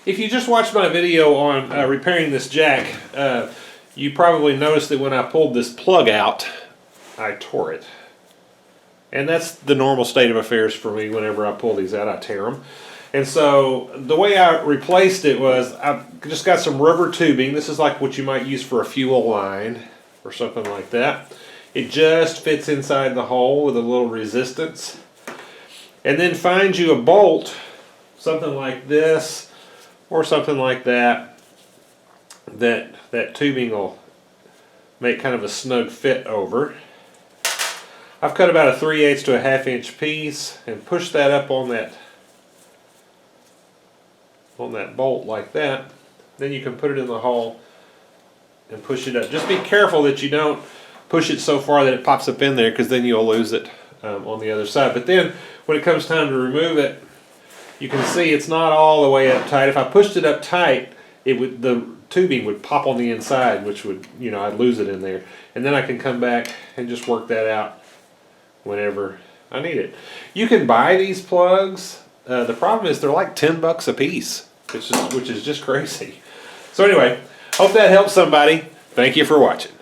If you just watched my video on repairing this jack, you probably noticed that when I pulled this plug out, I tore it. And that's the normal state of affairs for me. Whenever I pull these out, I tear them. And so the way I replaced it was I've just got some rubber tubing. This is like what you might use for a fuel line or something like that. It just fits inside the hole with a little resistance. And then find you a bolt, something like this or something like that, that tubing will make kind of a snug fit over. I've cut about a 3/8 to a 1/2 inch piece and pushed that up on that bolt like that. Then you can put it in the hole and push it up. Just be careful that you don't push it so far that it pops up in there, because then you'll lose it on the other side. But then when it comes time to remove it, you can see it's not all the way up tight. If I pushed it up tight, the tubing would pop on the inside, which would, I'd lose it in there. And then I can come back and just work that out whenever I need it. You can buy these plugs. The problem is they're like $10 a piece, which is just crazy. So anyway, hope that helps somebody. Thank you for watching.